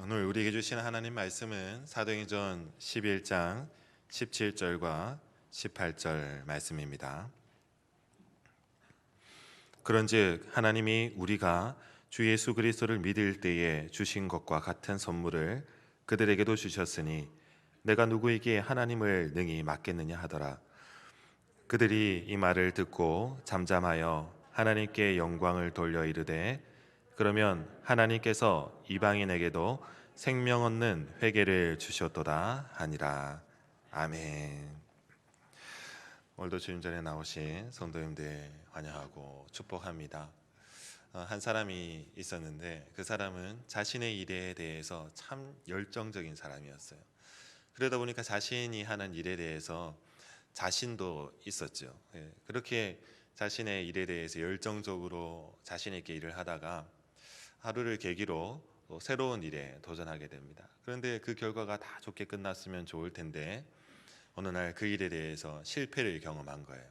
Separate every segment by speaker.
Speaker 1: 오늘 우리에게 주신 하나님 말씀은 사도행전 11장 17절과 18절 말씀입니다. 그런즉 하나님이 우리가 주 예수 그리스도를 믿을 때에 주신 것과 같은 선물을 그들에게도 주셨으니 내가 누구에게 하나님을 능히 맡겠느냐 하더라. 그들이 이 말을 듣고 잠잠하여 하나님께 영광을 돌려 이르되 그러면 하나님께서 이방인에게도 생명 얻는 회개를 주셨도다 하니라. 아멘. 오늘도 주님 전에 나오신 성도님들 환영하고 축복합니다. 한 사람이 있었는데 그 사람은 자신의 일에 대해서 참 열정적인 사람이었어요. 그러다 보니까 자신이 하는 일에 대해서 자신도 있었죠. 그렇게 자신의 일에 대해서 열정적으로 자신있게 일을 하다가 하루를 계기로 또 새로운 일에 도전하게 됩니다. 그런데 그 결과가 다 좋게 끝났으면 좋을 텐데 어느 날 그 일에 대해서 실패를 경험한 거예요.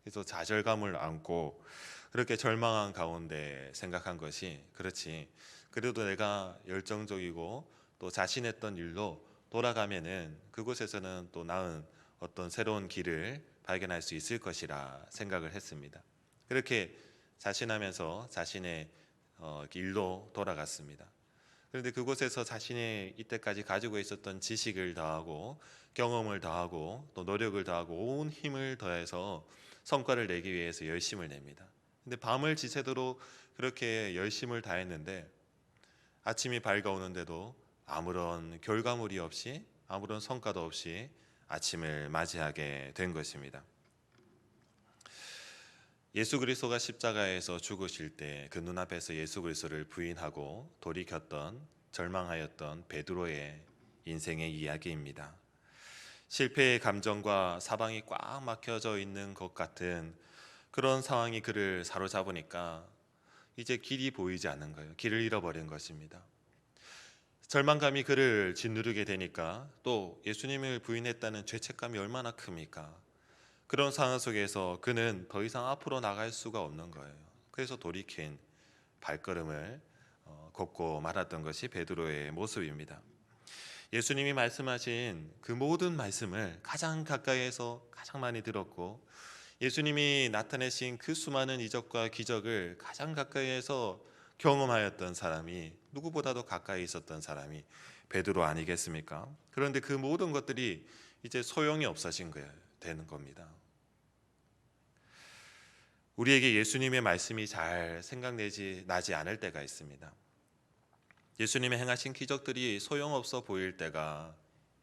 Speaker 1: 그래서 좌절감을 안고 그렇게 절망한 가운데 생각한 것이, 그렇지, 그래도 내가 열정적이고 또 자신했던 일로 돌아가면은 그곳에서는 또 나은 어떤 새로운 길을 발견할 수 있을 것이라 생각을 했습니다. 그렇게 자신하면서 자신의 일로 돌아갔습니다. 그런데 그곳에서 자신의 이때까지 가지고 있었던 지식을 더하고 경험을 더하고 또 노력을 더하고 온 힘을 더해서 성과를 내기 위해서 열심을 냅니다. 근데 밤을 지새도록 그렇게 열심을 다했는데 아침이 밝아오는데도 아무런 결과물이 없이, 아무런 성과도 없이 아침을 맞이하게 된 것입니다. 예수 그리스도가 십자가에서 죽으실 때 그 눈앞에서 예수 그리스도를 부인하고 돌이켰던, 절망하였던 베드로의 인생의 이야기입니다. 실패의 감정과 사방이 꽉 막혀져 있는 것 같은 그런 상황이 그를 사로잡으니까 이제 길이 보이지 않는 거예요. 길을 잃어버린 것입니다. 절망감이 그를 짓누르게 되니까 또 예수님을 부인했다는 죄책감이 얼마나 큽니까? 그런 상황 속에서 그는 더 이상 앞으로 나갈 수가 없는 거예요. 그래서 돌이킨 발걸음을 걷고 말았던 것이 베드로의 모습입니다. 예수님이 말씀하신 그 모든 말씀을 가장 가까이에서 가장 많이 들었고, 예수님이 나타내신 그 수많은 이적과 기적을 가장 가까이에서 경험하였던 사람이, 누구보다도 가까이 있었던 사람이 베드로 아니겠습니까? 그런데 그 모든 것들이 이제 소용이 없어진 거예요. 되는 겁니다. 우리에게 예수님의 말씀이 잘 나지 않을 때가 있습니다. 예수님의 행하신 기적들이 소용없어 보일 때가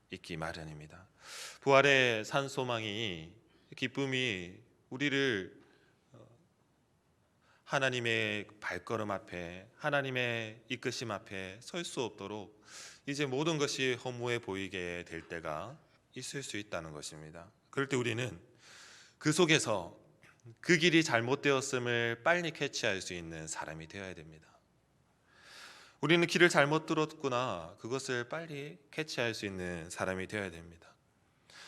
Speaker 1: 있기 마련입니다. 부활의 산 소망이, 기쁨이 우리를 하나님의 발걸음 앞에, 하나님의 이끄심 앞에 설 수 없도록 이제 모든 것이 허무해 보이게 될 때가 있을 수 있다는 것입니다. 그럴 때 우리는 그 속에서 그 길이 잘못되었음을 빨리 캐치할 수 있는 사람이 되어야 됩니다. 우리는 길을 잘못 들었구나, 그것을 빨리 캐치할 수 있는 사람이 되어야 됩니다.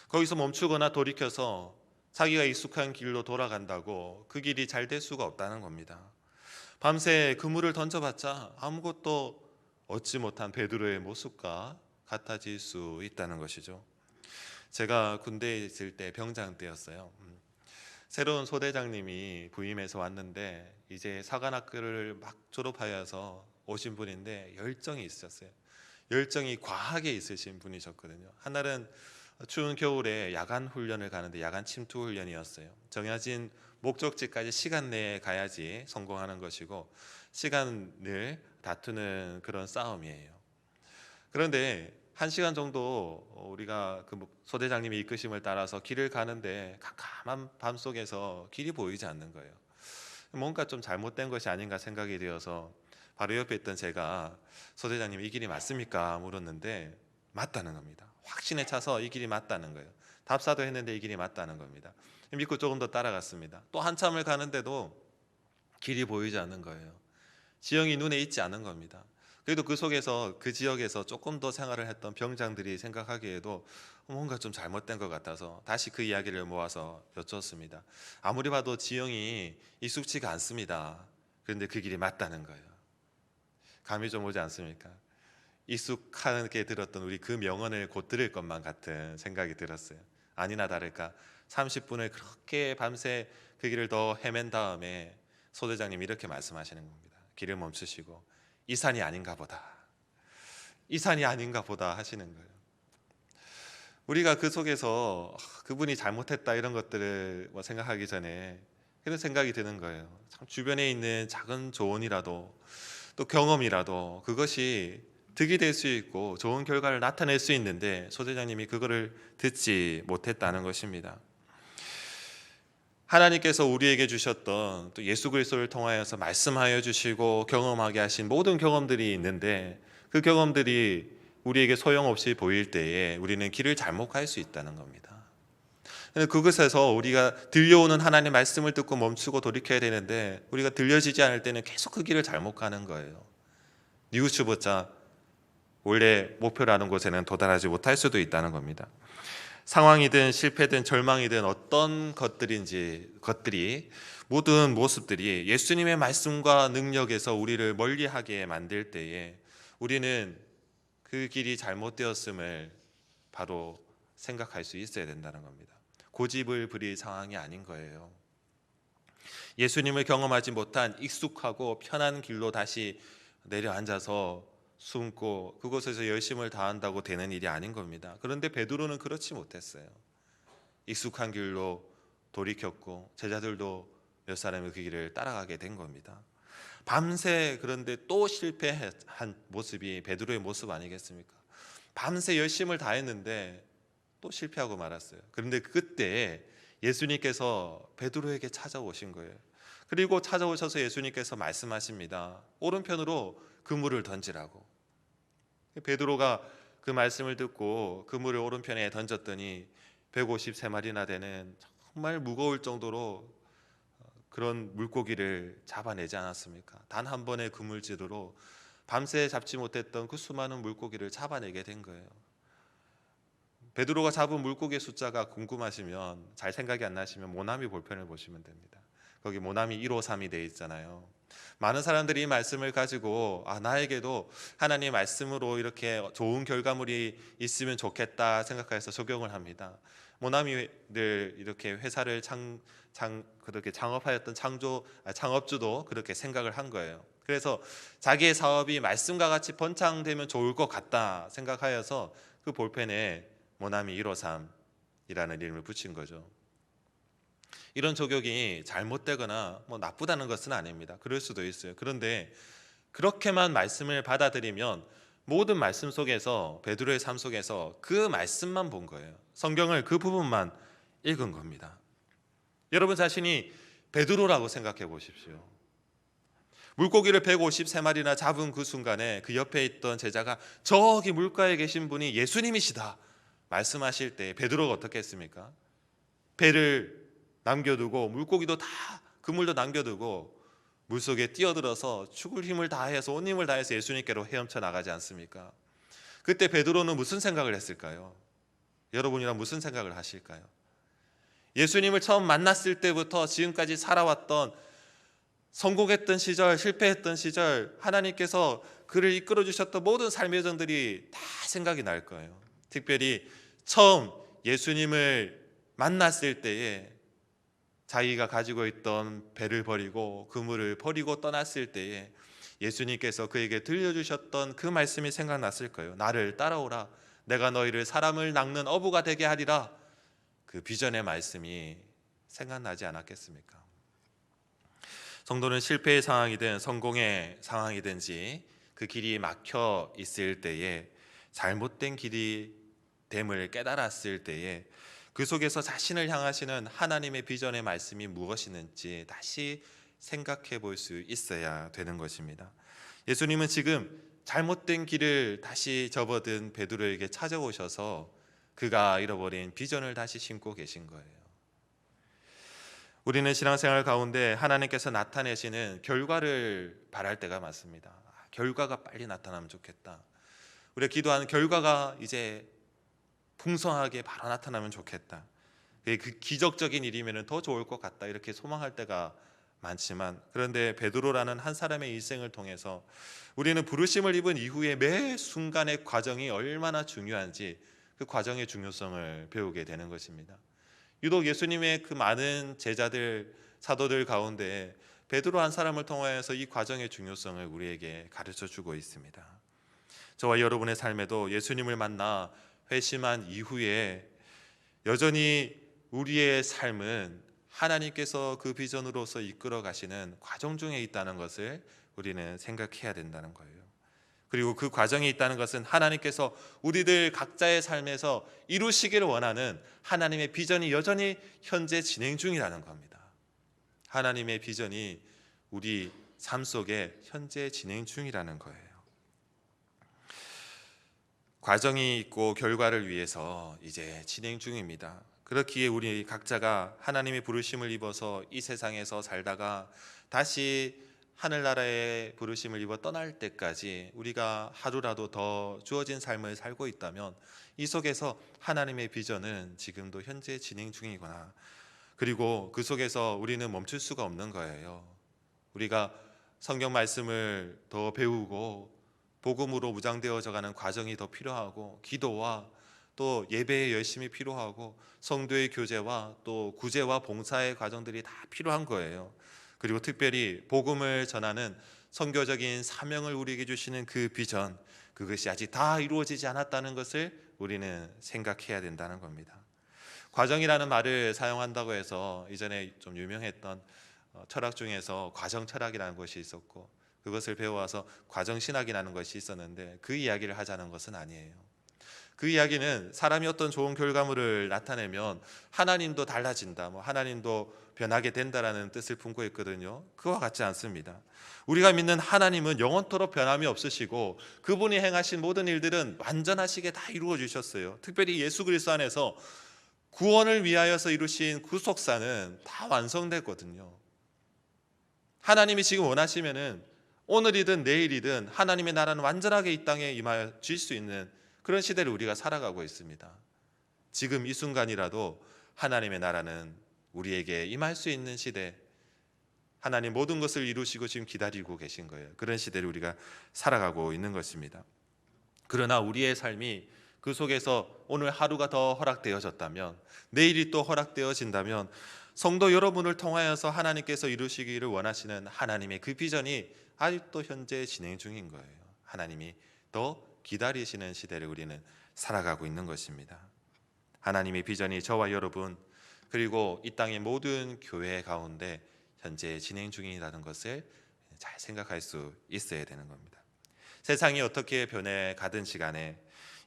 Speaker 1: 거기서 멈추거나 돌이켜서 자기가 익숙한 길로 돌아간다고 그 길이 잘 될 수가 없다는 겁니다. 밤새 그물을 던져봤자 아무것도 얻지 못한 베드로의 모습과 같아질 수 있다는 것이죠. 제가 군대에 있을 때 병장 때였어요. 새로운 소대장님이 부임해서 왔는데 이제 사관학교를 막 졸업하여서 오신 분인데 열정이 있으셨어요. 열정이 과하게 있으신 분이셨거든요. 한날은 추운 겨울에 야간 훈련을 가는데 야간 침투 훈련이었어요. 정해진 목적지까지 시간 내에 가야지 성공하는 것이고 시간을 다투는 그런 싸움이에요. 그런데 1시간 정도 우리가 그 소대장님의 이끄심을 따라서 길을 가는데 캄캄한 밤속에서 길이 보이지 않는 거예요. 뭔가 좀 잘못된 것이 아닌가 생각이 되어서 바로 옆에 있던 제가 소대장님, 이 길이 맞습니까? 물었는데 맞다는 겁니다. 확신에 차서 이 길이 맞다는 거예요. 답사도 했는데 이 길이 맞다는 겁니다. 믿고 조금 더 따라갔습니다. 또 한참을 가는데도 길이 보이지 않는 거예요. 지형이 눈에 있지 않은 겁니다. 그래도 그 속에서, 그 지역에서 조금 더 생활을 했던 병장들이 생각하기에도 뭔가 좀 잘못된 것 같아서 다시 그 이야기를 모아서 여쭈었습니다. 아무리 봐도 지형이 익숙치가 않습니다. 그런데 그 길이 맞다는 거예요. 감이 좀 오지 않습니까? 익숙하게 들었던 우리 그 명언을 곧 들을 것만 같은 생각이 들었어요. 아니나 다를까 30분을 그렇게 밤새 그 길을 더 헤맨 다음에 소대장님이 이렇게 말씀하시는 겁니다. 길을 멈추시고 이 산이 아닌가 보다, 이 산이 아닌가 보다 하시는 거예요. 우리가 그 속에서 그분이 잘못했다 이런 것들을 생각하기 전에 그런 생각이 드는 거예요. 참 주변에 있는 작은 조언이라도 또 경험이라도 그것이 득이 될 수 있고 좋은 결과를 나타낼 수 있는데 소대장님이 그거를 듣지 못했다는 것입니다. 하나님께서 우리에게 주셨던 또 예수 그리스도를 통하여서 말씀하여 주시고 경험하게 하신 모든 경험들이 있는데 그 경험들이 우리에게 소용없이 보일 때에 우리는 길을 잘못 갈 수 있다는 겁니다. 그것에서 우리가 들려오는 하나님의 말씀을 듣고 멈추고 돌이켜야 되는데 우리가 들려지지 않을 때는 계속 그 길을 잘못 가는 거예요. 뉘우치고자 원래 목표라는 곳에는 도달하지 못할 수도 있다는 겁니다. 상황이든 실패든 절망이든 어떤 것들이 모든 모습들이 예수님의 말씀과 능력에서 우리를 멀리하게 만들 때에 우리는 그 길이 잘못되었음을 바로 생각할 수 있어야 된다는 겁니다. 고집을 부릴 상황이 아닌 거예요. 예수님을 경험하지 못한 익숙하고 편한 길로 다시 내려앉아서 숨고 그곳에서 열심을 다한다고 되는 일이 아닌 겁니다. 그런데 베드로는 그렇지 못했어요. 익숙한 길로 돌이켰고 제자들도 몇 사람이 그 길을 따라가게 된 겁니다. 밤새 그런데 또 실패한 모습이 베드로의 모습 아니겠습니까? 밤새 열심을 다했는데 또 실패하고 말았어요. 그런데 그때 예수님께서 베드로에게 찾아오신 거예요. 그리고 찾아오셔서 예수님께서 말씀하십니다. 오른편으로 그물을 던지라고. 베드로가 그 말씀을 듣고 그물을 오른편에 던졌더니 153마리나 되는 정말 무거울 정도로 그런 물고기를 잡아내지 않았습니까? 단 한 번의 그물질로 밤새 잡지 못했던 그 수많은 물고기를 잡아내게 된 거예요. 베드로가 잡은 물고기의 숫자가 궁금하시면, 잘 생각이 안 나시면 모나미 볼펜을 보시면 됩니다. 거기 모나미 153이 되어 있잖아요. 많은 사람들이 이 말씀을 가지고 나에게도 하나님의 말씀으로 이렇게 좋은 결과물이 있으면 좋겠다 생각해서 적용을 합니다. 모나미를 이렇게 회사를 그렇게 창업하였던 창업주도 그렇게 생각을 한 거예요. 그래서 자기의 사업이 말씀과 같이 번창되면 좋을 것 같다 생각하여서 그 볼펜에 모나미 153이라는 이름을 붙인 거죠. 이런 적용이 잘못되거나 나쁘다는 것은 아닙니다. 그럴 수도 있어요. 그런데 그렇게만 말씀을 받아들이면 모든 말씀 속에서, 베드로의 삶 속에서 그 말씀만 본 거예요. 성경을 그 부분만 읽은 겁니다. 여러분 자신이 베드로라고 생각해 보십시오. 물고기를 153마리나 잡은 그 순간에 그 옆에 있던 제자가 저기 물가에 계신 분이 예수님이시다 말씀하실 때 베드로가 어떻게 했습니까? 배를 남겨두고 물고기도 다 그물도 남겨두고 물속에 뛰어들어서 죽을 힘을 다해서 온 힘을 다해서 예수님께로 헤엄쳐 나가지 않습니까? 그때 베드로는 무슨 생각을 했을까요? 여러분이랑 무슨 생각을 하실까요? 예수님을 처음 만났을 때부터 지금까지 살아왔던, 성공했던 시절, 실패했던 시절, 하나님께서 그를 이끌어 주셨던 모든 삶의 여정들이 다 생각이 날 거예요. 특별히 처음 예수님을 만났을 때에 자기가 가지고 있던 배를 버리고 그물을 버리고 떠났을 때에 예수님께서 그에게 들려주셨던 그 말씀이 생각났을 거예요. 나를 따라오라, 내가 너희를 사람을 낚는 어부가 되게 하리라. 그 비전의 말씀이 생각나지 않았겠습니까? 성도는 실패의 상황이든 성공의 상황이든지 그 길이 막혀 있을 때에, 잘못된 길이 됨을 깨달았을 때에 그 속에서 자신을 향하시는 하나님의 비전의 말씀이 무엇이는지 다시 생각해 볼 수 있어야 되는 것입니다. 예수님은 지금 잘못된 길을 다시 접어든 베드로에게 찾아오셔서 그가 잃어버린 비전을 다시 심고 계신 거예요. 우리는 신앙생활 가운데 하나님께서 나타내시는 결과를 바랄 때가 많습니다. 결과가 빨리 나타나면 좋겠다. 우리가 기도하는 결과가 이제 풍성하게 바로 나타나면 좋겠다. 그 기적적인 일이면 더 좋을 것 같다. 이렇게 소망할 때가 많지만, 그런데 베드로라는 한 사람의 일생을 통해서 우리는 부르심을 입은 이후에 매 순간의 과정이 얼마나 중요한지 그 과정의 중요성을 배우게 되는 것입니다. 유독 예수님의 그 많은 제자들, 사도들 가운데 베드로 한 사람을 통하여서 이 과정의 중요성을 우리에게 가르쳐 주고 있습니다. 저와 여러분의 삶에도 예수님을 만나 회심한 이후에 여전히 우리의 삶은 하나님께서 그 비전으로서 이끌어 가시는 과정 중에 있다는 것을 우리는 생각해야 된다는 거예요. 그리고 그 과정이 있다는 것은 하나님께서 우리들 각자의 삶에서 이루시기를 원하는 하나님의 비전이 여전히 현재 진행 중이라는 겁니다. 하나님의 비전이 우리 삶 속에 현재 진행 중이라는 거예요. 과정이 있고 결과를 위해서 이제 진행 중입니다. 그렇기에 우리 각자가 하나님의 부르심을 입어서 이 세상에서 살다가 다시 하늘나라의 부르심을 입어 떠날 때까지 우리가 하루라도 더 주어진 삶을 살고 있다면 이 속에서 하나님의 비전은 지금도 현재 진행 중이구나. 그리고 그 속에서 우리는 멈출 수가 없는 거예요. 우리가 성경 말씀을 더 배우고 복음으로 무장되어져 가는 과정이 더 필요하고, 기도와 또 예배의 열심이 필요하고, 성도의 교제와 또 구제와 봉사의 과정들이 다 필요한 거예요. 그리고 특별히 복음을 전하는 선교적인 사명을 우리에게 주시는 그 비전, 그것이 아직 다 이루어지지 않았다는 것을 우리는 생각해야 된다는 겁니다. 과정이라는 말을 사용한다고 해서 이전에 좀 유명했던 철학 중에서 과정 철학이라는 것이 있었고, 그것을 배워와서 과정 신학이라는 것이 있었는데 그 이야기를 하자는 것은 아니에요. 그 이야기는 사람이 어떤 좋은 결과물을 나타내면 하나님도 달라진다, 하나님도 변하게 된다라는 뜻을 품고 있거든요. 그와 같지 않습니다. 우리가 믿는 하나님은 영원토록 변함이 없으시고 그분이 행하신 모든 일들은 완전하시게 다 이루어 주셨어요. 특별히 예수 그리스도 안에서 구원을 위하여서 이루신 구속사는 다 완성됐거든요. 하나님이 지금 원하시면은 오늘이든 내일이든 하나님의 나라는 완전하게 이 땅에 임하여 질 수 있는 그런 시대를 우리가 살아가고 있습니다. 지금 이 순간이라도 하나님의 나라는 우리에게 임할 수 있는 시대, 하나님 모든 것을 이루시고 지금 기다리고 계신 거예요. 그런 시대를 우리가 살아가고 있는 것입니다. 그러나 우리의 삶이 그 속에서 오늘 하루가 더 허락되어졌다면, 내일이 또 허락되어진다면 성도 여러분을 통하여서 하나님께서 이루시기를 원하시는 하나님의 그 비전이 아직도 현재 진행 중인 거예요. 하나님이 더 기다리시는 시대를 우리는 살아가고 있는 것입니다. 하나님의 비전이 저와 여러분 그리고 이 땅의 모든 교회 가운데 현재 진행 중이라는 것을 잘 생각할 수 있어야 되는 겁니다. 세상이 어떻게 변해가든 시간에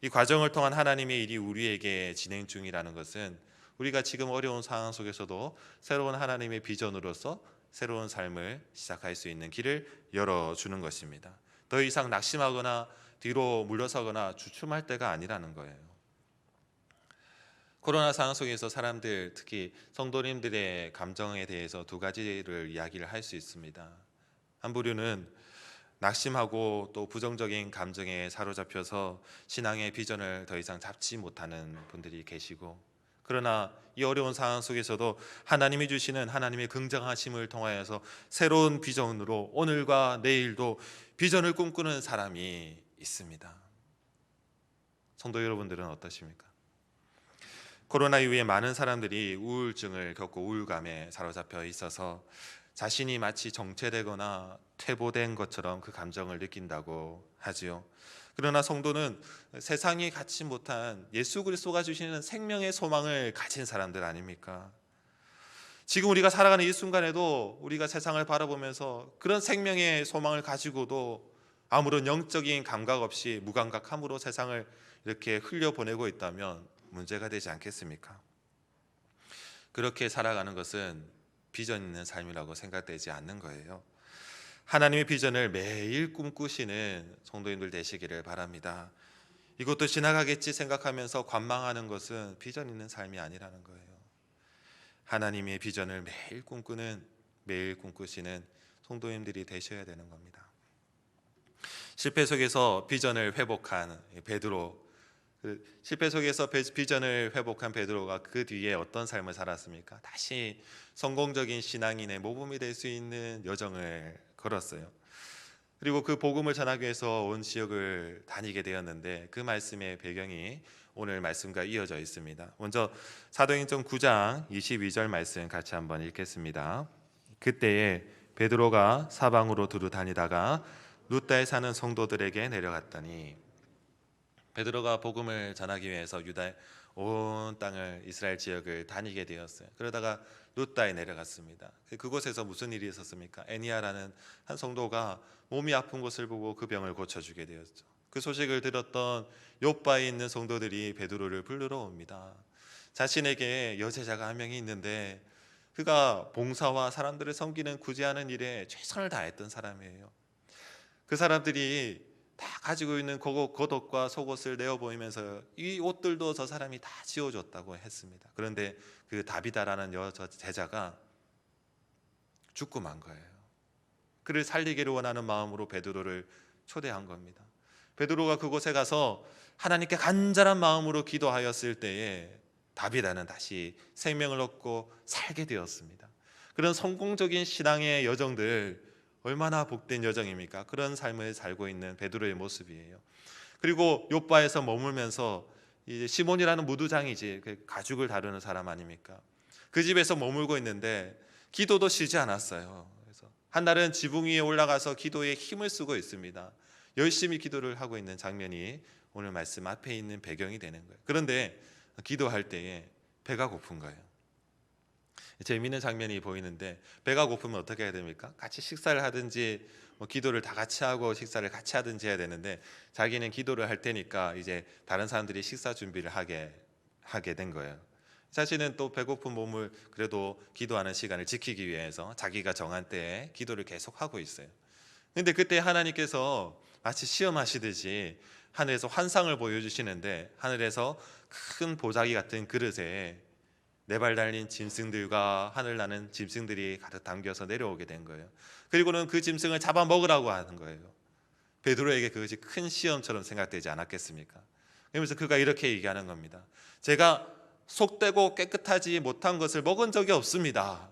Speaker 1: 이 과정을 통한 하나님의 일이 우리에게 진행 중이라는 것은 우리가 지금 어려운 상황 속에서도 새로운 하나님의 비전으로서 새로운 삶을 시작할 수 있는 길을 열어주는 것입니다. 더 이상 낙심하거나 뒤로 물러서거나 주춤할 때가 아니라는 거예요. 코로나 상황 속에서 사람들, 특히 성도님들의 감정에 대해서 두 가지를 이야기를 할 수 있습니다. 한 부류는 낙심하고 또 부정적인 감정에 사로잡혀서 신앙의 비전을 더 이상 잡지 못하는 분들이 계시고, 그러나 이 어려운 상황 속에서도 하나님이 주시는 하나님의 긍정하심을 통하여서 새로운 비전으로 오늘과 내일도 비전을 꿈꾸는 사람이 있습니다. 성도 여러분들은 어떠십니까? 코로나 이후에 많은 사람들이 우울증을 겪고 우울감에 사로잡혀 있어서 자신이 마치 정체되거나 퇴보된 것처럼 그 감정을 느낀다고 하지요. 그러나 성도는 세상이 갖지 못한 예수 그리스도가 주시는 생명의 소망을 가진 사람들 아닙니까? 지금 우리가 살아가는 이 순간에도 우리가 세상을 바라보면서 그런 생명의 소망을 가지고도 아무런 영적인 감각 없이 무감각함으로 세상을 이렇게 흘려보내고 있다면 문제가 되지 않겠습니까? 그렇게 살아가는 것은 비전 있는 삶이라고 생각되지 않는 거예요. 하나님의 비전을 매일 꿈꾸시는 성도님들 되시기를 바랍니다. 이것도 지나가겠지 생각하면서 관망하는 것은 비전 있는 삶이 아니라는 거예요. 하나님의 비전을 매일 꿈꾸시는 성도님들이 되셔야 되는 겁니다. 실패 속에서 비전을 회복한 베드로, 그 실패 속에서 비전을 회복한 베드로가 그 뒤에 어떤 삶을 살았습니까? 다시 성공적인 신앙인의 모범이 될 수 있는 여정을 걸었어요. 그리고 그 복음을 전하기 위해서 온 지역을 다니게 되었는데 그 말씀의 배경이 오늘 말씀과 이어져 있습니다. 먼저 사도행전 9장 22절 말씀 같이 한번 읽겠습니다. 그때에 베드로가 사방으로 두루 다니다가 루다에 사는 성도들에게 내려갔더니, 베드로가 복음을 전하기 위해서 유다의 온 땅을, 이스라엘 지역을 다니게 되었어요. 그러다가 루다에 내려갔습니다. 그곳에서 무슨 일이 있었습니까? 애니아라는 한 성도가 몸이 아픈 것을 보고 그 병을 고쳐주게 되었죠. 그 소식을 들었던 요바에 있는 성도들이 베드로를 부르러 옵니다. 자신에게 여제자가 한 명이 있는데 그가 봉사와 사람들을 섬기는 구제하는 일에 최선을 다했던 사람이에요. 그 사람들이 다 가지고 있는 겉옷과 속옷을 내어 보이면서 이 옷들도 저 사람이 다 지어줬다고 했습니다. 그런데 그 다비다라는 여자 제자가 죽고 만 거예요. 그를 살리기를 원하는 마음으로 베드로를 초대한 겁니다. 베드로가 그곳에 가서 하나님께 간절한 마음으로 기도하였을 때에 다비다는 다시 생명을 얻고 살게 되었습니다. 그런 성공적인 신앙의 여정들, 얼마나 복된 여정입니까? 그런 삶을 살고 있는 베드로의 모습이에요. 그리고 요바에서 머물면서 이제 시몬이라는 무두장이지, 가죽을 다루는 사람 아닙니까? 그 집에서 머물고 있는데 기도도 쉬지 않았어요. 그래서 한날은 지붕 위에 올라가서 기도에 힘을 쓰고 있습니다. 열심히 기도를 하고 있는 장면이 오늘 말씀 앞에 있는 배경이 되는 거예요. 그런데 기도할 때에 배가 고픈 거예요. 재미있는 장면이 보이는데, 배가 고프면 어떻게 해야 됩니까? 같이 식사를 하든지 기도를 다 같이 하고 식사를 같이 하든지 해야 되는데, 자기는 기도를 할 테니까 이제 다른 사람들이 식사 준비를 하게 된 거예요. 자신은 또 배고픈 몸을 그래도 기도하는 시간을 지키기 위해서 자기가 정한 때에 기도를 계속하고 있어요. 근데 그때 하나님께서 마치 시험하시듯이 하늘에서 환상을 보여주시는데, 하늘에서 큰 보자기 같은 그릇에 네 발 달린 짐승들과 하늘나는 짐승들이 가득 담겨서 내려오게 된 거예요. 그리고는 그 짐승을 잡아먹으라고 하는 거예요. 베드로에게 그것이 큰 시험처럼 생각되지 않았겠습니까? 그러면서 그가 이렇게 얘기하는 겁니다. 제가 속되고 깨끗하지 못한 것을 먹은 적이 없습니다.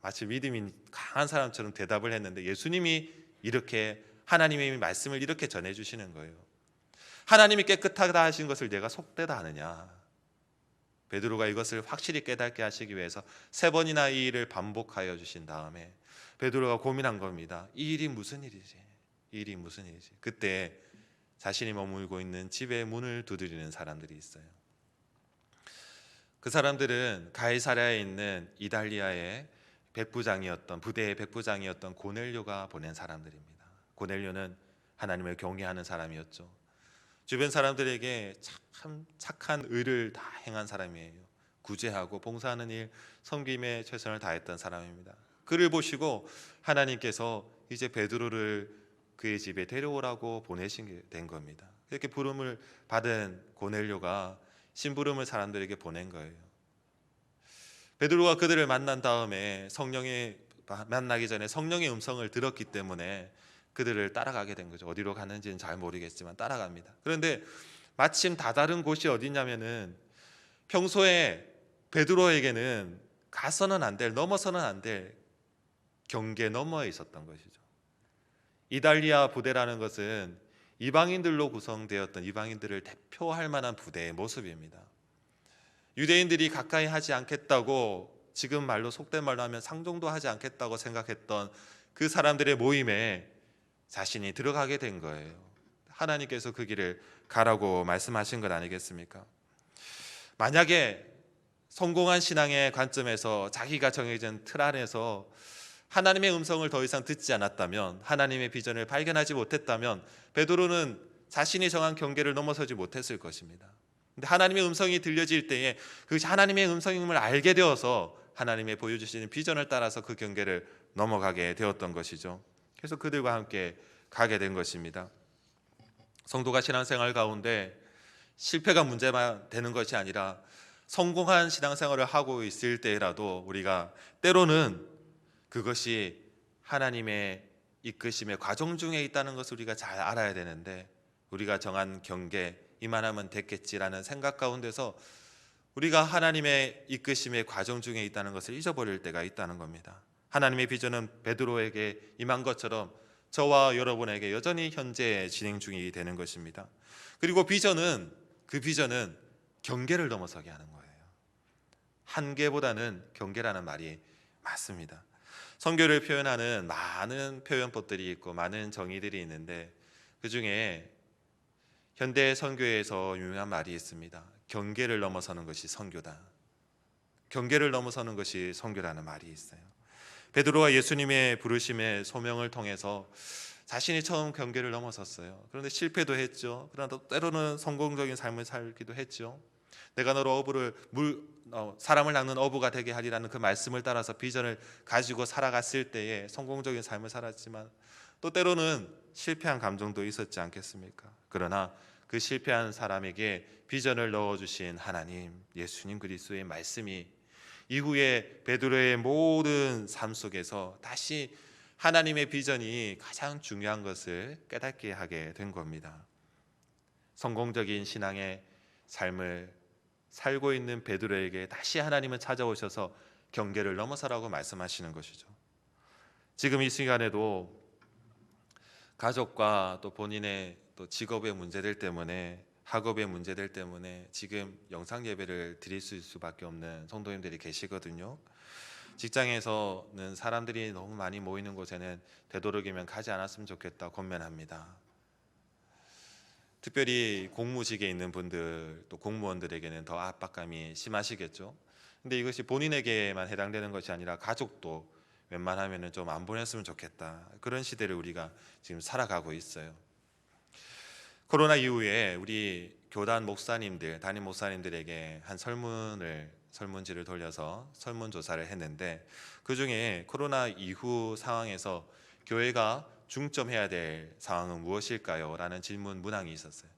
Speaker 1: 마치 믿음이 강한 사람처럼 대답을 했는데, 예수님이 이렇게 하나님의 말씀을 이렇게 전해주시는 거예요. 하나님이 깨끗하다 하신 것을 내가 속되다 하느냐? 베드로가 이것을 확실히 깨닫게 하시기 위해서 3번이나 이 일을 반복하여 주신 다음에 베드로가 고민한 겁니다. 이 일이 무슨 일이지? 이 일이 무슨 일이지? 그때 자신이 머물고 있는 집의 문을 두드리는 사람들이 있어요. 그 사람들은 가이사랴에 있는 이달리아의 부대의 백부장이었던 고넬료가 보낸 사람들입니다. 고넬료는 하나님을 경외하는 사람이었죠. 주변 사람들에게 참 착한 의를 다 행한 사람이에요. 구제하고 봉사하는 일, 섬김에 최선을 다했던 사람입니다. 그를 보시고 하나님께서 이제 베드로를 그의 집에 데려오라고 보내신 된 겁니다. 이렇게 부름을 받은 고넬료가 심부름을 사람들에게 보낸 거예요. 베드로가 그들을 만난 다음에 만나기 전에 성령의 음성을 들었기 때문에 그들을 따라가게 된 거죠. 어디로 가는지는 잘 모르겠지만 따라갑니다. 그런데 마침 다다른 곳이 어디냐면은 평소에 베드로에게는 가서는 안 될, 넘어서는 안 될 경계 너머에 있었던 것이죠. 이달리아 부대라는 것은 이방인들로 구성되었던, 이방인들을 대표할 만한 부대의 모습입니다. 유대인들이 가까이 하지 않겠다고, 지금 말로 속된 말로 하면 상종도 하지 않겠다고 생각했던 그 사람들의 모임에 자신이 들어가게 된 거예요. 하나님께서 그 길을 가라고 말씀하신 것 아니겠습니까? 만약에 성공한 신앙의 관점에서 자기가 정해진 틀 안에서 하나님의 음성을 더 이상 듣지 않았다면, 하나님의 비전을 발견하지 못했다면 베드로는 자신이 정한 경계를 넘어서지 못했을 것입니다. 근데 하나님의 음성이 들려질 때에 그것이 하나님의 음성임을 알게 되어서 하나님의 보여주시는 비전을 따라서 그 경계를 넘어가게 되었던 것이죠. 그래서 그들과 함께 가게 된 것입니다. 성도가 신앙생활 가운데 실패가 문제만 되는 것이 아니라 성공한 신앙생활을 하고 있을 때라도 우리가 때로는 그것이 하나님의 이끄심의 과정 중에 있다는 것을 우리가 잘 알아야 되는데, 우리가 정한 경계, 이만하면 됐겠지라는 생각 가운데서 우리가 하나님의 이끄심의 과정 중에 있다는 것을 잊어버릴 때가 있다는 겁니다. 하나님의 비전은 베드로에게 임한 것처럼 저와 여러분에게 여전히 현재 진행 중이 되는 것입니다. 그리고 그 비전은 경계를 넘어서게 하는 거예요. 한계보다는 경계라는 말이 맞습니다. 선교를 표현하는 많은 표현법들이 있고 많은 정의들이 있는데 그 중에 현대 선교에서 유명한 말이 있습니다. 경계를 넘어서는 것이 선교다. 경계를 넘어서는 것이 선교라는 말이 있어요. 베드로와 예수님의 부르심의 소명을 통해서 자신이 처음 경계를 넘어섰어요. 그런데 실패도 했죠. 그러나 때로는 성공적인 삶을 살기도 했죠. 내가 너로 사람을 낚는 어부가 되게 하리라는 그 말씀을 따라서 비전을 가지고 살아갔을 때에 성공적인 삶을 살았지만 또 때로는 실패한 감정도 있었지 않겠습니까? 그러나 그 실패한 사람에게 비전을 넣어주신 하나님, 예수님 그리스도의 말씀이 이후에 베드로의 모든 삶 속에서 다시 하나님의 비전이 가장 중요한 것을 깨닫게 하게 된 겁니다. 성공적인 신앙의 삶을 살고 있는 베드로에게 다시 하나님은 찾아오셔서 경계를 넘어서라고 말씀하시는 것이죠. 지금 이 시간에도 가족과 또 본인의 또 직업의 문제들 때문에 학업의 문제들 때문에 지금 영상 예배를 드릴 수밖에 없는 성도님들이 계시거든요. 직장에서는 사람들이 너무 많이 모이는 곳에는 되도록이면 가지 않았으면 좋겠다 권면합니다. 특별히 공무직에 있는 분들 또 공무원들에게는 더 압박감이 심하시겠죠. 근데 이것이 본인에게만 해당되는 것이 아니라 가족도 웬만하면 좀 안 보냈으면 좋겠다. 그런 시대를 우리가 지금 살아가고 있어요. 코로나 이후에 우리 교단 목사님들, 담임 목사님들에게 한 설문지를 돌려서 설문조사를 했는데 그 중에 코로나 이후 상황에서 교회가 중점해야 될 상황은 무엇일까요? 라는 질문 문항이 있었어요.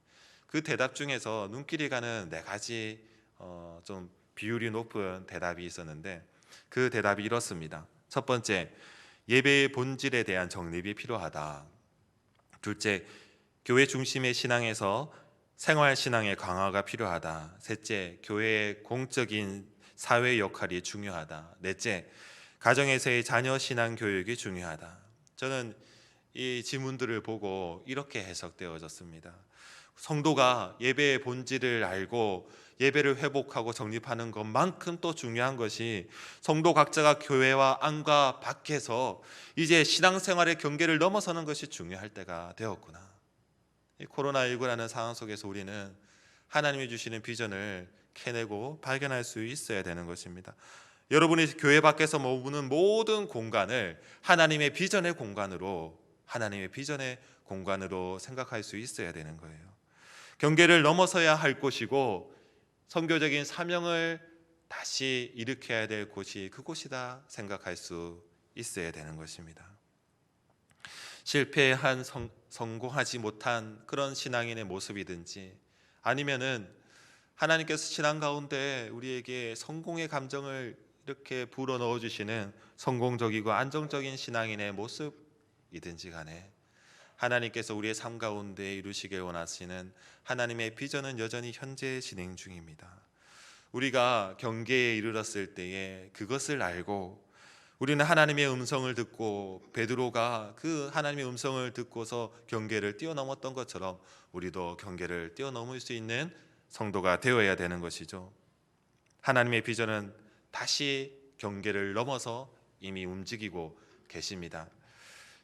Speaker 1: 그 대답 중에서 눈길이 가는 4가지 좀 비율이 높은 대답이 있었는데 그 대답이 이렇습니다. 첫 번째, 예배의 본질에 대한 정립이 필요하다. 둘째, 교회 중심의 신앙에서 생활신앙의 강화가 필요하다. 셋째, 교회의 공적인 사회 역할이 중요하다. 넷째, 가정에서의 자녀 신앙 교육이 중요하다. 저는 이 지문들을 보고 이렇게 해석되어졌습니다. 성도가 예배의 본질을 알고 예배를 회복하고 정립하는 것만큼 또 중요한 것이 성도 각자가 교회와 안과 밖에서 이제 신앙생활의 경계를 넘어서는 것이 중요할 때가 되었구나. 이 코로나19라는 상황 속에서 우리는 하나님이 주시는 비전을 캐내고 발견할 수 있어야 되는 것입니다. 여러분이 교회 밖에서 머무는 모든 공간을 하나님의 비전의 공간으로 생각할 수 있어야 되는 거예요. 경계를 넘어서야 할 곳이고 선교적인 사명을 다시 일으켜야 될 곳이 그곳이다 생각할 수 있어야 되는 것입니다. 실패한 성공하지 못한 그런 신앙인의 모습이든지 아니면은 하나님께서 신앙 가운데 우리에게 성공의 감정을 이렇게 불어 넣어 주시는 성공적이고 안정적인 신앙인의 모습이든지 간에 하나님께서 우리의 삶 가운데 이루시길 원하시는 하나님의 비전은 여전히 현재 진행 중입니다. 우리가 경계에 이르렀을 때에 그것을 알고 우리는 하나님의 음성을 듣고 베드로가 그 하나님의 음성을 듣고서 경계를 뛰어넘었던 것처럼 우리도 경계를 뛰어넘을 수 있는 성도가 되어야 되는 것이죠. 하나님의 비전은 다시 경계를 넘어서 이미 움직이고 계십니다.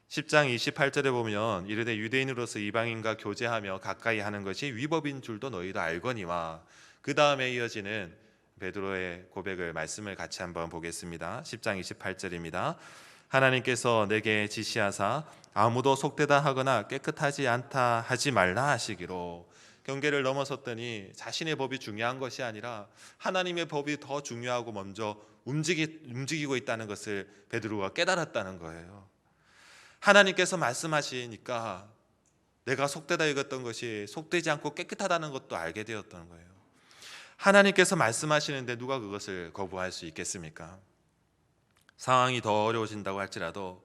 Speaker 1: 10장 28절에 보면 이르되 유대인으로서 이방인과 교제하며 가까이 하는 것이 위법인 줄도 너희도 알거니와 그 다음에 이어지는 베드로의 고백을 말씀을 같이 한번 보겠습니다. 10장 28절입니다. 하나님께서 내게 지시하사 아무도 속되다 하거나 깨끗하지 않다 하지 말라 하시기로. 경계를 넘어섰더니 자신의 법이 중요한 것이 아니라 하나님의 법이 더 중요하고 먼저 움직이고 있다는 것을 베드로가 깨달았다는 거예요. 하나님께서 말씀하시니까 내가 속되다 여겼던 것이 속되지 않고 깨끗하다는 것도 알게 되었던 거예요. 하나님께서 말씀하시는데 누가 그것을 거부할 수 있겠습니까? 상황이 더 어려워진다고 할지라도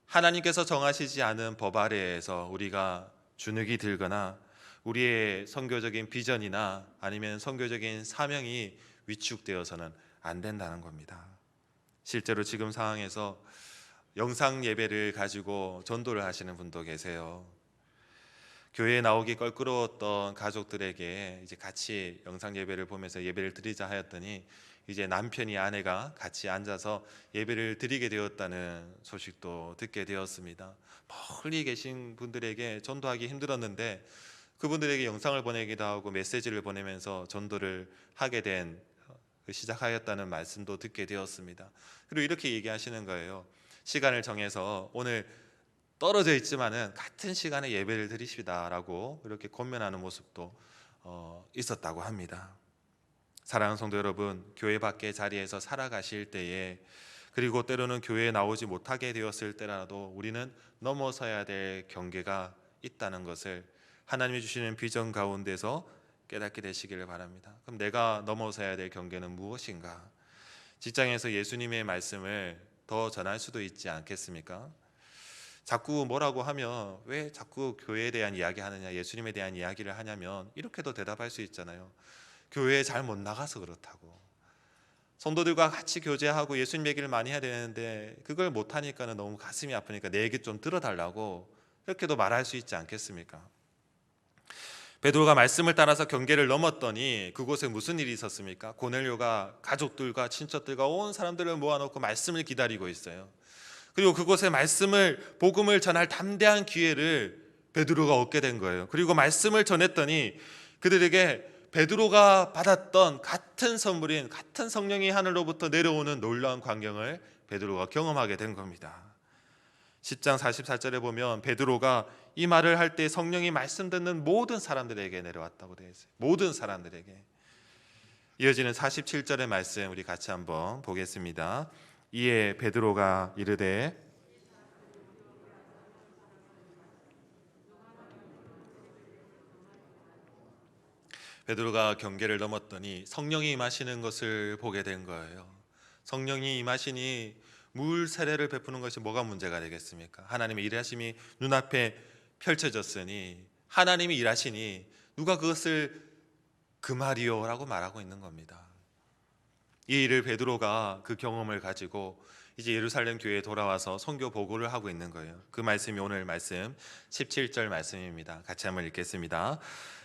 Speaker 1: 하나님께서 정하시지 않은 법 아래에서 우리가 주눅이 들거나 우리의 선교적인 비전이나 아니면 선교적인 사명이 위축되어서는 안 된다는 겁니다. 실제로 지금 상황에서 영상 예배를 가지고 전도를 하시는 분도 계세요. 교회에 나오기 껄끄러웠던 가족들에게 이제 같이 영상 예배를 보면서 예배를 드리자 하였더니 이제 남편이 아내가 같이 앉아서 예배를 드리게 되었다는 소식도 듣게 되었습니다. 멀리 계신 분들에게 전도하기 힘들었는데 그분들에게 영상을 보내기도 하고 메시지를 보내면서 전도를 하게 된 시작하였다는 말씀도 듣게 되었습니다. 그리고 이렇게 얘기하시는 거예요. 시간을 정해서 오늘 떨어져 있지만은 같은 시간에 예배를 드리시다라고 이렇게 권면하는 모습도 있었다고 합니다. 사랑하는 성도 여러분, 교회 밖의 자리에서 살아가실 때에 그리고 때로는 교회에 나오지 못하게 되었을 때라도 우리는 넘어서야 될 경계가 있다는 것을 하나님이 주시는 비전 가운데서 깨닫게 되시기를 바랍니다. 그럼 내가 넘어서야 될 경계는 무엇인가? 직장에서 예수님의 말씀을 더 전할 수도 있지 않겠습니까? 자꾸 뭐라고 하면 왜 자꾸 교회에 대한 이야기 하느냐, 예수님에 대한 이야기를 하냐면 이렇게도 대답할 수 있잖아요. 교회에 잘 못 나가서 그렇다고. 성도들과 같이 교제하고 예수님 얘기를 많이 해야 되는데 그걸 못하니까는 너무 가슴이 아프니까 내 얘기 좀 들어달라고 이렇게도 말할 수 있지 않겠습니까? 베드로가 말씀을 따라서 경계를 넘었더니 그곳에 무슨 일이 있었습니까? 고넬료가 가족들과 친척들과 온 사람들을 모아놓고 말씀을 기다리고 있어요. 그리고 그곳에 복음을 전할 담대한 기회를 베드로가 얻게 된 거예요. 그리고 말씀을 전했더니 그들에게 베드로가 받았던 같은 선물인 같은 성령이 하늘로부터 내려오는 놀라운 광경을 베드로가 경험하게 된 겁니다. 10장 44절에 보면 베드로가 이 말을 할 때 성령이 말씀 듣는 모든 사람들에게 내려왔다고 되어 있어요. 모든 사람들에게. 이어지는 47절의 말씀 우리 같이 한번 보겠습니다. 이에 베드로가 이르되 베드로가 경계를 넘었더니 성령이 임하시는 것을 보게 된 거예요. 성령이 임하시니 물 세례를 베푸는 것이 뭐가 문제가 되겠습니까? 하나님의 일하심이 눈앞에 펼쳐졌으니 하나님이 일하시니 누가 그것을 금하리요라고 말하고 있는 겁니다. 이 일을 베드로가 그 경험을 가지고 이제 예루살렘 교회에 돌아와서 선교 보고를 하고 있는 거예요. 그 말씀이 오늘 말씀 17절 말씀입니다. 같이 한번 읽겠습니다.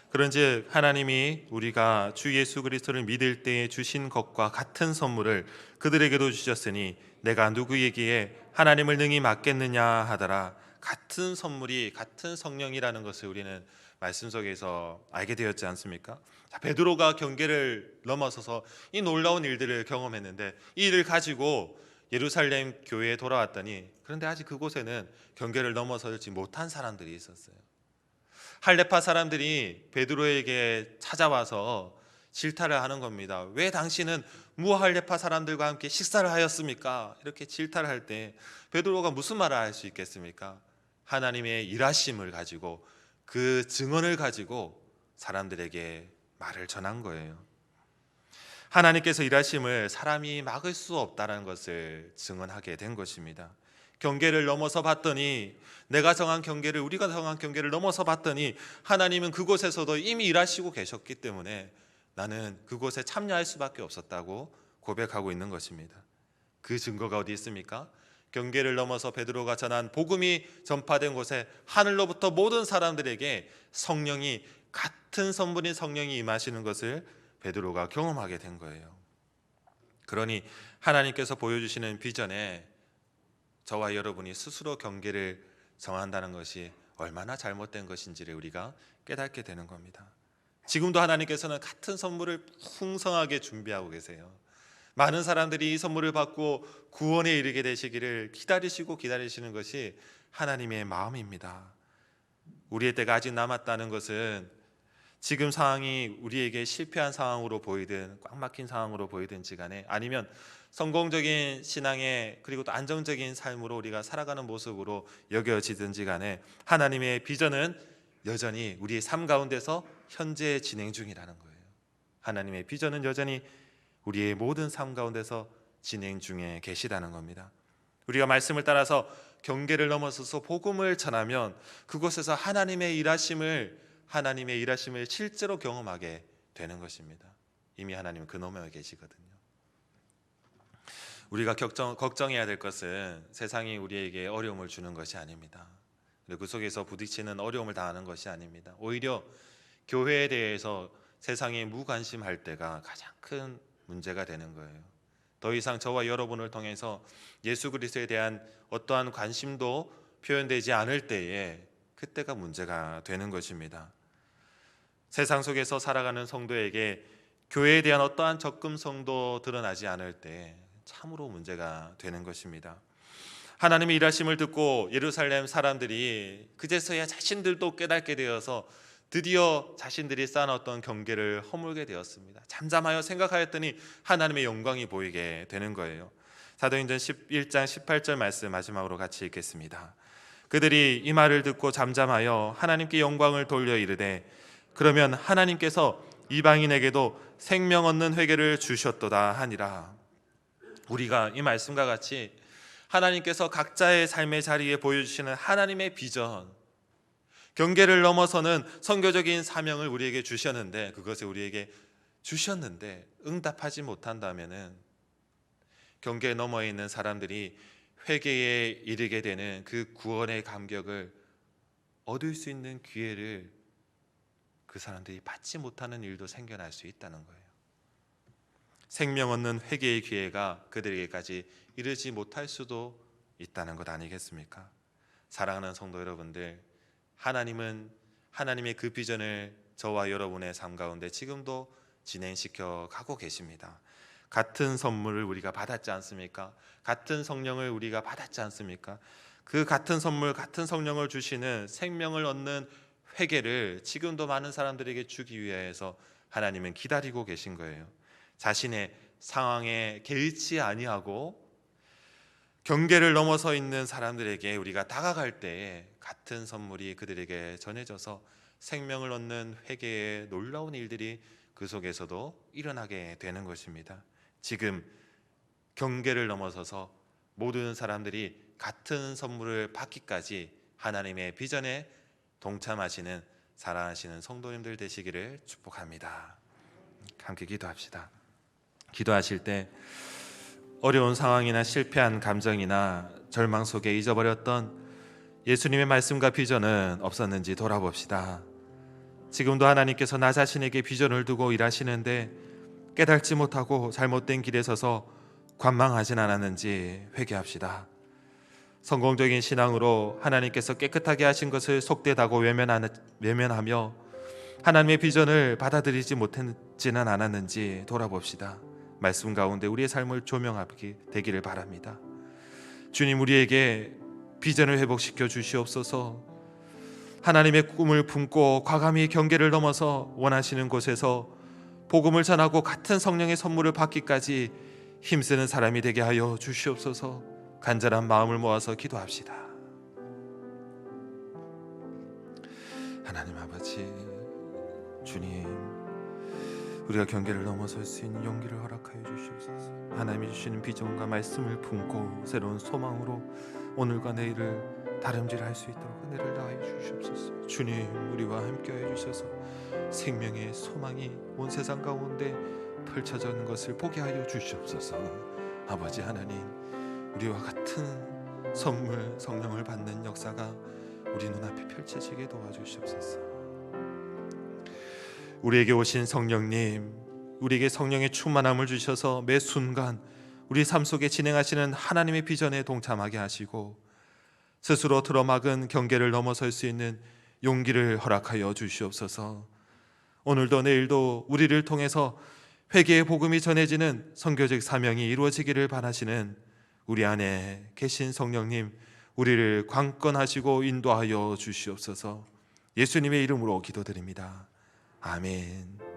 Speaker 1: 그런즉 하나님이 우리가 주 예수 그리스도를 믿을 때에 주신 것과 같은 선물을 그들에게도 주셨으니 내가 누구에게 하나님을 능히 맡겠느냐 하더라. 같은 선물이 같은 성령이라는 것을 우리는 말씀 속에서 알게 되었지 않습니까? 베드로가 경계를 넘어서서 이 놀라운 일들을 경험했는데 이 일을 가지고 예루살렘 교회에 돌아왔더니 그런데 아직 그곳에는 경계를 넘어서지 못한 사람들이 있었어요. 할레파 사람들이 베드로에게 찾아와서 질타를 하는 겁니다. 왜 당신은 무할레파 사람들과 함께 식사를 하였습니까? 이렇게 질타를 할 때 베드로가 무슨 말을 할 수 있겠습니까? 하나님의 일하심을 가지고 그 증언을 가지고 사람들에게 말을 전한 거예요. 하나님께서 일하심을 사람이 막을 수 없다는 것을 증언하게 된 것입니다. 경계를 넘어서 봤더니 우리가 정한 경계를 넘어서 봤더니 하나님은 그곳에서도 이미 일하시고 계셨기 때문에 나는 그곳에 참여할 수밖에 없었다고 고백하고 있는 것입니다. 그 증거가 어디 있습니까? 경계를 넘어서 베드로가 전한 복음이 전파된 곳에 하늘로부터 모든 사람들에게 같은 선물인 성령이 임하시는 것을 베드로가 경험하게 된 거예요. 그러니 하나님께서 보여주시는 비전에 저와 여러분이 스스로 경계를 정한다는 것이 얼마나 잘못된 것인지를 우리가 깨닫게 되는 겁니다. 지금도 하나님께서는 같은 선물을 풍성하게 준비하고 계세요. 많은 사람들이 이 선물을 받고 구원에 이르게 되시기를 기다리시는 것이 하나님의 마음입니다. 우리의 때가 아직 남았다는 것은 지금 상황이 우리에게 실패한 상황으로 보이든 꽉 막힌 상황으로 보이든지 간에 아니면 성공적인 신앙의 그리고 또 안정적인 삶으로 우리가 살아가는 모습으로 여겨지든지 간에 하나님의 비전은 여전히 우리의 삶 가운데서 현재 진행 중이라는 거예요. 하나님의 비전은 여전히 우리의 모든 삶 가운데서 진행 중에 계시다는 겁니다. 우리가 말씀을 따라서 경계를 넘어서서 복음을 전하면 그곳에서 하나님의 일하심을 하나님의 일하심을 실제로 경험하게 되는 것입니다. 이미 하나님은 그 너머에 계시거든요. 우리가 걱정해야 될 것은 세상이 우리에게 어려움을 주는 것이 아닙니다. 그리고 그 속에서 부딪히는 어려움을 당하는 것이 아닙니다. 오히려 교회에 대해서 세상이 무관심할 때가 가장 큰 문제가 되는 거예요. 더 이상 저와 여러분을 통해서 예수 그리스도에 대한 어떠한 관심도 표현되지 않을 때에 그때가 문제가 되는 것입니다. 세상 속에서 살아가는 성도에게 교회에 대한 어떠한 접근성도 드러나지 않을 때 참으로 문제가 되는 것입니다. 하나님의 일하심을 듣고 예루살렘 사람들이 그제서야 자신들도 깨닫게 되어서 드디어 자신들이 쌓아놨던 경계를 허물게 되었습니다. 잠잠하여 생각하였더니 하나님의 영광이 보이게 되는 거예요. 사도행전 11장 18절 말씀 마지막으로 같이 읽겠습니다. 그들이 이 말을 듣고 잠잠하여 하나님께 영광을 돌려 이르되 그러면 하나님께서 이방인에게도 생명 얻는 회개를 주셨도다 하니라. 우리가 이 말씀과 같이 하나님께서 각자의 삶의 자리에 보여주시는 하나님의 비전, 경계를 넘어서는 선교적인 사명을 우리에게 주셨는데 그것을 우리에게 주셨는데 응답하지 못한다면은 경계 너머에 있는 사람들이 회개에 이르게 되는 그 구원의 감격을 얻을 수 있는 기회를 그 사람들이 받지 못하는 일도 생겨날 수 있다는 거예요. 생명 얻는 회개의 기회가 그들에게까지 이르지 못할 수도 있다는 것 아니겠습니까? 사랑하는 성도 여러분들, 하나님은 하나님의 그 비전을 저와 여러분의 삶 가운데 지금도 진행시켜 가고 계십니다. 같은 선물을 우리가 받았지 않습니까? 같은 성령을 우리가 받았지 않습니까? 그 같은 선물, 같은 성령을 주시는 생명을 얻는 회개를 지금도 많은 사람들에게 주기 위해서 하나님은 기다리고 계신 거예요. 자신의 상황에 개의치 아니하고 경계를 넘어서 있는 사람들에게 우리가 다가갈 때에 같은 선물이 그들에게 전해져서 생명을 얻는 회개의 놀라운 일들이 그 속에서도 일어나게 되는 것입니다. 지금 경계를 넘어서서 모든 사람들이 같은 선물을 받기까지 하나님의 비전에 동참하시는 사랑하시는 성도님들 되시기를 축복합니다. 함께 기도합시다. 기도하실 때 어려운 상황이나 실패한 감정이나 절망 속에 잊어버렸던 예수님의 말씀과 비전은 없었는지 돌아봅시다. 지금도 하나님께서 나 자신에게 비전을 두고 일하시는데 깨닫지 못하고 잘못된 길에 서서 관망하진 않았는지 회개합시다. 성공적인 신앙으로 하나님께서 깨끗하게 하신 것을 속되다고 외면하며 하나님의 비전을 받아들이지 못했지는 않았는지 돌아봅시다. 말씀 가운데 우리의 삶을 조명하게 되기를 바랍니다. 주님, 우리에게 비전을 회복시켜 주시옵소서. 하나님의 꿈을 품고 과감히 경계를 넘어서 원하시는 곳에서 복음을 전하고 같은 성령의 선물을 받기까지 힘쓰는 사람이 되게 하여 주시옵소서. 간절한 마음을 모아서 기도합시다. 하나님 아버지, 주님, 우리가 경계를 넘어설 수 있는 용기를 허락하여 주시옵소서. 하나님이 주시는 비전과 말씀을 품고 새로운 소망으로 오늘과 내일을 다름질할 수 있도록 은혜를 다하여 주시옵소서. 주님, 우리와 함께하여 주셔서 생명의 소망이 온 세상 가운데 펼쳐지는 것을 보게 하여 주시옵소서. 아버지 하나님, 우리와 같은 선물 성령을 받는 역사가 우리 눈앞에 펼쳐지게 도와주시옵소서. 우리에게 오신 성령님, 우리에게 성령의 충만함을 주셔서 매 순간 우리 삶 속에 진행하시는 하나님의 비전에 동참하게 하시고 스스로 틀어막은 경계를 넘어설 수 있는 용기를 허락하여 주시옵소서. 오늘도 내일도 우리를 통해서 회개의 복음이 전해지는 선교적 사명이 이루어지기를 바라시는 우리 안에 계신 성령님, 우리를 관건하시고 인도하여 주시옵소서. 예수님의 이름으로 기도드립니다. 아멘.